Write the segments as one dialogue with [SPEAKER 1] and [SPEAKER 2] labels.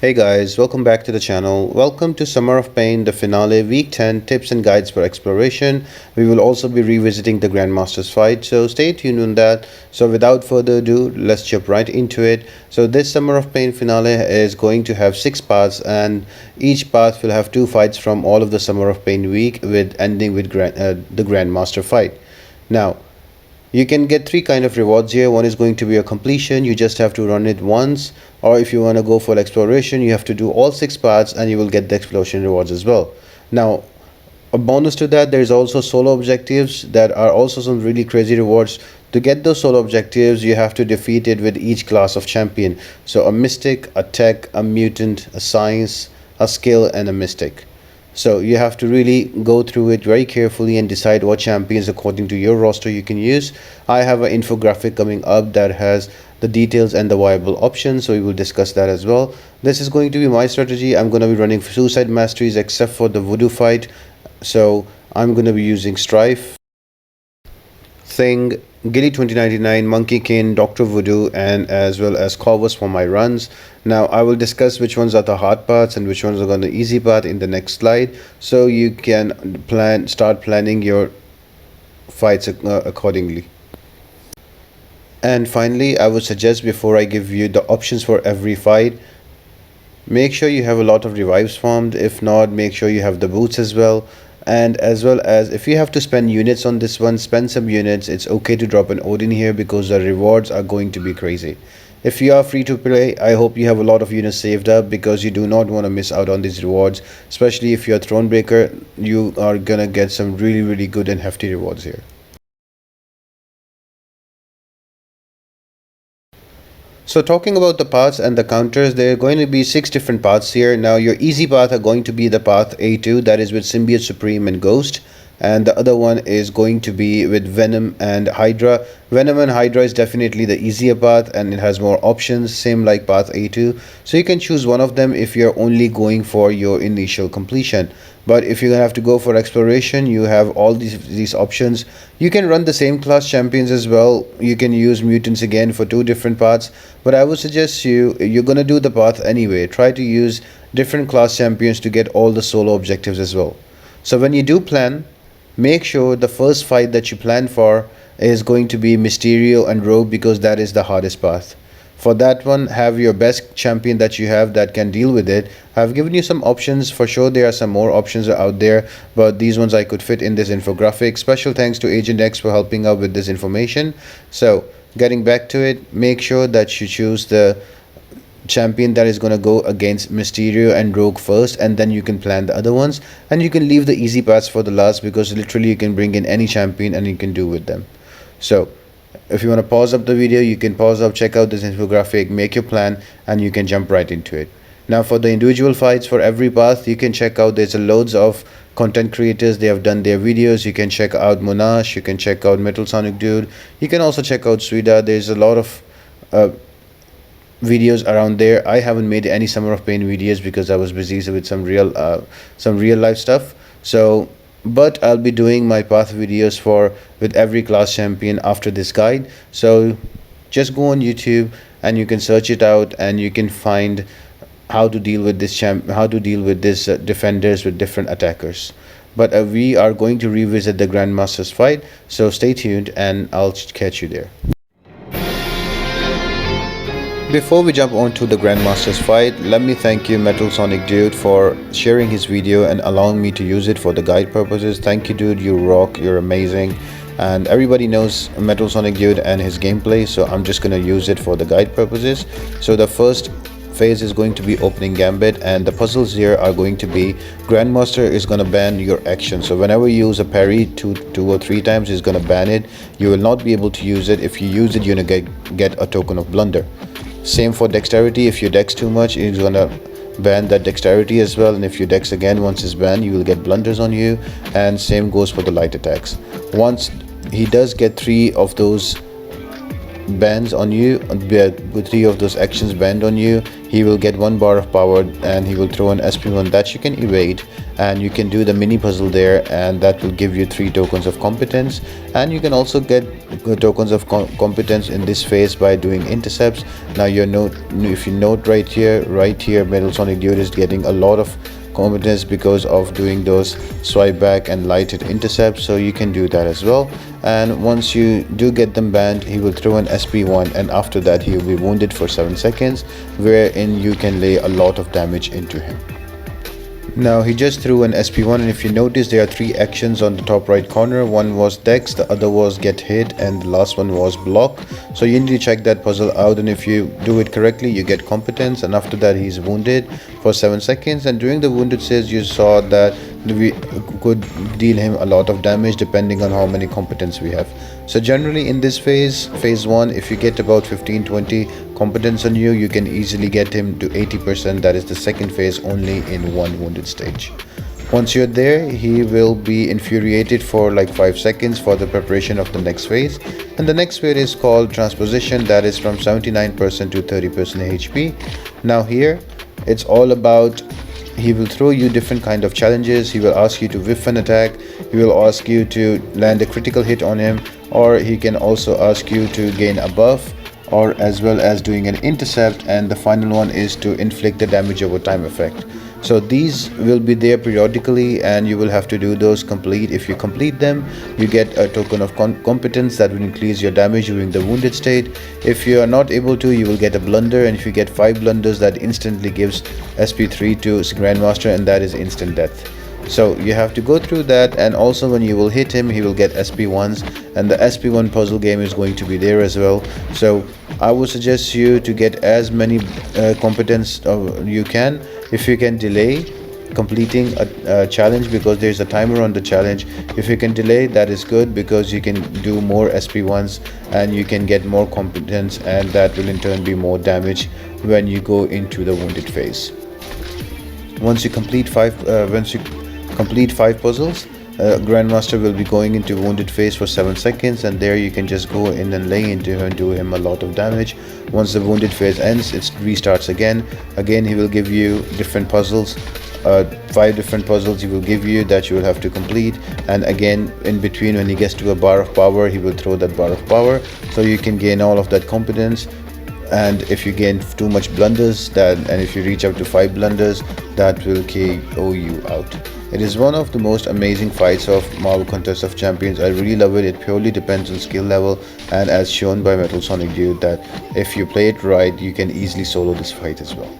[SPEAKER 1] Hey guys, welcome back to the channel. Welcome to Summer of Pain, the finale, week 10, tips and guides for exploration. We will also be revisiting the Grandmaster's fight, so stay tuned on that. So without further ado, let's jump right into it. So this Summer of Pain finale is going to have 6 parts, and each part will have 2 fights from all of the Summer of Pain week, with ending with the Grandmaster fight. Now, you can get 3 kind of rewards here. One is going to be a completion, you just have to run it once, or if you want to go for exploration, you have to do all 6 parts and you will get the exploration rewards as well. Now, a bonus to that, there is also solo objectives that are also some really crazy rewards. To get those solo objectives, you have to defeat it with each class of champion. So a mystic, a tech, a mutant, a science, a skill, and a mystic. So you have to really go through it very carefully and decide what champions according to your roster you can use. I have an infographic coming up that has the details and the viable options, so we will discuss that as well. This is going to be my strategy. I'm going to be running suicide masteries except for the voodoo fight. So I'm going to be using Strife, Thing, Gilly 2099, Monkey King, Dr. Voodoo, and as well as Corvus for my runs. Now I will discuss which ones are the hard parts and which ones are going to the easy part in the next slide, so you can start planning your fights accordingly. And finally, I would suggest, before I give you the options for every fight, make sure you have a lot of revives formed. If not, make sure you have the boots as well. And as well as, if you have to spend units on this one, spend some units. It's okay to drop an Odin here because the rewards are going to be crazy. If you are free to play, I hope you have a lot of units saved up, because you do not want to miss out on these rewards. Especially if you're a Thronebreaker, you are gonna get some really good and hefty rewards here. So talking about the paths and the counters, there are going to be 6 different paths here. Now your easy path are going to be the path A2, that is with Symbiote Supreme and Ghost. And the other one is going to be with Venom and Hydra. Venom and Hydra is definitely the easier path, and it has more options, same like path A2. So you can choose one of them if you're only going for your initial completion. But if you're gonna have to go for exploration, you have all these options. You can run the same class champions as well. You can use mutants again for 2 different paths. But I would suggest you're gonna do the path anyway. Try to use different class champions to get all the solo objectives as well. So when you do plan, make sure the first fight that you plan for is going to be Mysterio and Rogue, because that is the hardest path. For that one, have your best champion that you have that can deal with it. I've given you some options. For sure there are some more options out there, but these ones I could fit in this infographic. Special thanks to Agent X for helping out with this information. So getting back to it, make sure that you choose the champion that is going to go against Mysterio and Rogue first, and then you can plan the other ones, and you can leave the easy parts for the last, because literally you can bring in any champion and you can do with them. So if you want to pause up the video, you can pause up, check out this infographic, make your plan, and you can jump right into it. Now for the individual fights for every path, you can check out, there's loads of content creators, they have done their videos. You can check out Monash, you can check out Metal Sonic Dude, you can also check out Suida. There's a lot of videos around there. I haven't made any Summer of Pain videos because I was busy with some real life stuff. So but I'll be doing my path videos with every class champion after this guide. So just go on YouTube and you can search it out, and you can find how to deal with this defenders with different attackers. But we are going to revisit the Grandmaster's fight, so stay tuned and I'll catch you there. Before we jump on to the Grandmaster's fight, let me thank you Metal Sonic Dude for sharing his video and allowing me to use it for the guide purposes. Thank you dude, you rock, you're amazing. And everybody knows Metal Sonic Dude and his gameplay, so I'm just gonna use it for the guide purposes. So the first phase is going to be opening Gambit, and the puzzles here are going to be Grandmaster is going to ban your action. So whenever you use a parry 2 or 3 times, he's going to ban it. You will not be able to use it. If you use it, you're going to get a token of blunder. Same for dexterity. If you dex too much, he's going to ban that dexterity as well, and if you dex again once it's banned, you will get blunders on you. And same goes for the light attacks. Once he does get 3 of those bans on you, with 3 of those actions banned on you, he will get 1 bar of power and he will throw an SP1 that you can evade, and you can do the mini puzzle there, and that will give you 3 tokens of competence. And you can also get tokens of competence in this phase by doing intercepts. Now if you note right here, Metal Sonic Dude is getting a lot of competence because of doing those swipe back and lighted intercepts, so you can do that as well. And once you do get them banned, he will throw an SP1, and after that he will be wounded for 7 seconds, wherein you can lay a lot of damage into him. Now he just threw an SP1, and if you notice, there are 3 actions on the top right corner. One was Dex, the other was get hit, and the last one was block. So you need to check that puzzle out, and if you do it correctly, you get competence, and after that he's wounded for 7 seconds. And during the wounded phase, you saw that we could deal him a lot of damage depending on how many competence we have. So generally in this phase 1, if you get about 15-20 competence on you, you can easily get him to 80%. That is the second phase, only in 1 wounded stage. Once you're there, he will be infuriated for like 5 seconds for the preparation of the next phase. And the next phase is called Transposition, that is from 79% to 30% HP. Now here it's all about, he will throw you different kind of challenges. He will ask you to whiff an attack, he will ask you to land a critical hit on him, or he can also ask you to gain a buff, or as well as doing an intercept, and the final one is to inflict the damage over time effect. So these will be there periodically, and you will have to do those complete. If you complete them, you get a token of competence that will increase your damage during the wounded state. If you are not able to, you will get a blunder, and if you get 5 blunders, that instantly gives SP3 to Grandmaster, and that is instant death. So you have to go through that, and also when you will hit him, he will get SP1s, and the SP1 puzzle game is going to be there as well. So I would suggest you to get as many competence you can. If you can delay completing a challenge, because there's a timer on the challenge, if you can delay, that is good, because you can do more SP1s and you can get more competence, and that will in turn be more damage when you go into the wounded phase. Once you complete 5 puzzles, Grandmaster will be going into wounded phase for 7 seconds, and there you can just go in and lay into him and do him a lot of damage. Once the wounded phase ends, it restarts again. He will give you different puzzles, 5 different puzzles he will give you that you will have to complete. And again, in between, when he gets to a bar of power, he will throw that bar of power, so you can gain all of that competence. And if you gain too much blunders, and if you reach up to 5 blunders, that will KO you out. It is one of the most amazing fights of Marvel Contest of Champions. I really love it. It purely depends on skill level, and as shown by Metal Sonic Dude, that if you play it right, you can easily solo this fight as well.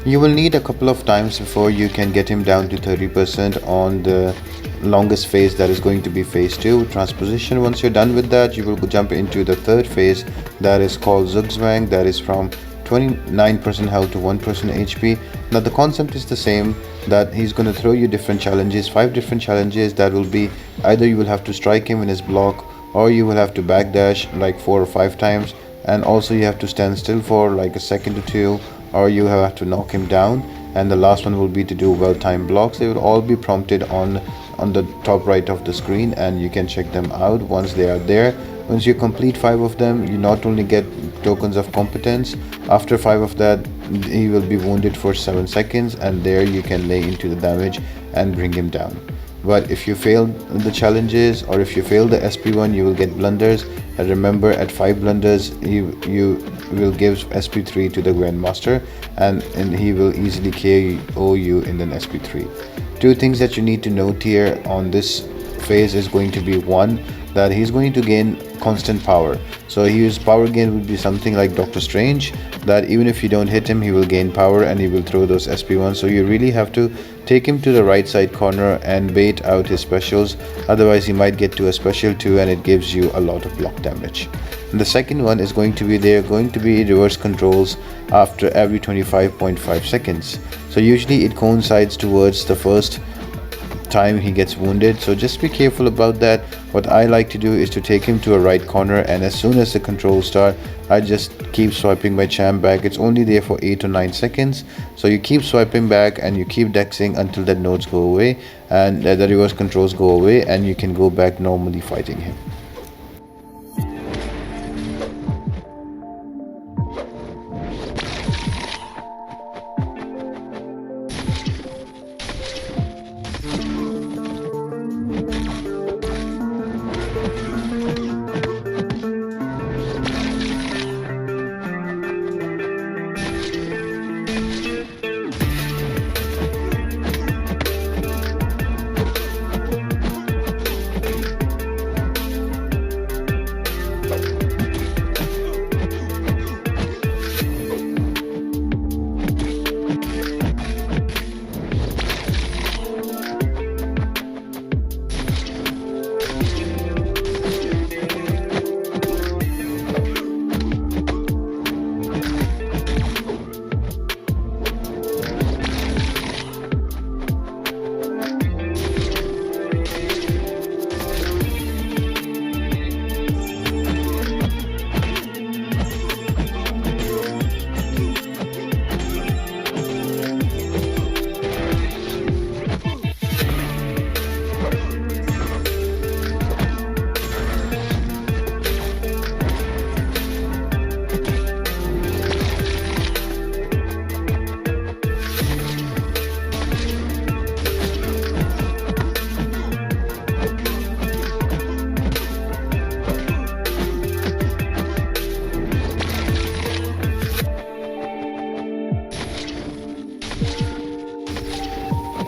[SPEAKER 1] You will need a couple of times before you can get him down to 30% on the longest phase, that is going to be phase 2, transposition. Once you're done with that, you will jump into the third phase, that is called Zugswang, that is from 29% health to 1% HP. Now the concept is the same, that he's going to throw you different challenges, 5 different challenges, that will be either you will have to strike him in his block, or you will have to backdash like 4 or 5 times, and also you have to stand still for like a second or two, or you have to knock him down, and the last one will be to do well-timed blocks. They will all be prompted on the top right of the screen, and you can check them out once they are there. Once you complete 5 of them, you not only get tokens of competence, after 5 of that he will be wounded for 7 seconds, and there you can lay into the damage and bring him down. But if you fail the challenges, or if you fail the SP1, you will get blunders, and remember, at 5 blunders you will give SP3 to the Grandmaster, and he will easily KO you in an SP3. 2 things that you need to note here on this phase is going to be, 1, that he's going to gain constant power. So his power gain would be something like Doctor Strange, that even if you don't hit him, he will gain power and he will throw those SP1. So you really have to take him to the right side corner and bait out his specials, otherwise he might get to a special 2 and it gives you a lot of block damage. And the second one is going to be, there are going to be reverse controls after every 25.5 seconds. So usually it coincides towards the first time he gets wounded, so just be careful about that. What I like to do is to take him to a right corner, and as soon as the controls start, I just keep swiping my champ back. It's only there for 8 or 9 seconds, so you keep swiping back and you keep dexing until the nodes go away and the reverse controls go away, and you can go back normally fighting him.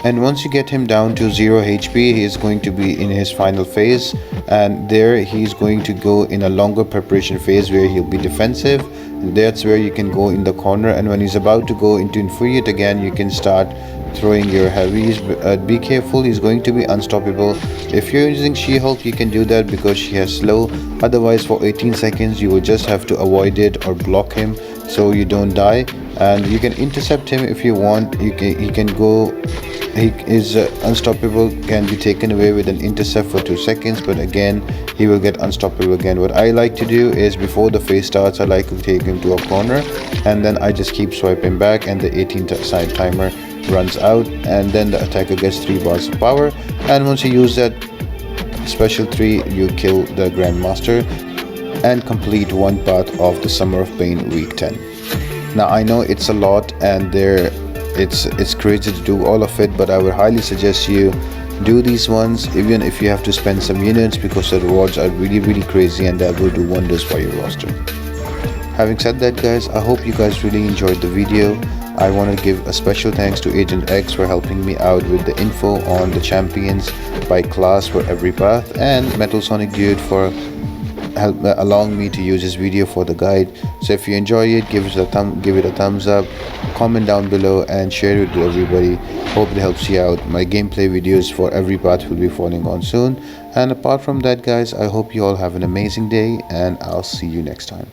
[SPEAKER 1] And once you get him down to 0 HP, he is going to be in his final phase, and there he's going to go in a longer preparation phase where he'll be defensive. That's where you can go in the corner, and when he's about to go into Infuriate again, you can start throwing your heavies. Be careful, he's going to be unstoppable. If you're using She-Hulk, you can do that because she has slow. Otherwise, for 18 seconds you will just have to avoid it or block him so you don't die, and you can intercept him if you want. He can go, he is unstoppable, can be taken away with an intercept for 2 seconds, but again he will get unstoppable again. What I like to do is before the phase starts, I like to take him to a corner, and then I just keep swiping back, and the 18 side timer runs out, and then the attacker gets 3 bars of power, and once you use that special 3, you kill the Grandmaster and complete one part of the Summer of Pain week 10. Now I know it's a lot, and it's crazy to do all of it, but I would highly suggest you do these ones even if you have to spend some units, because the rewards are really crazy and that will do wonders for your roster. Having said that, guys, I hope you guys really enjoyed the video. I want to give a special thanks to Agent X for helping me out with the info on the champions by class for every path, and Metal Sonic Dude for allowing me to use this video for the guide. So if you enjoy it, give it a thumbs up, comment down below, and share it with everybody. Hope it helps you out. My gameplay videos for every path will be falling on soon. And apart from that, guys, I hope you all have an amazing day, and I'll see you next time.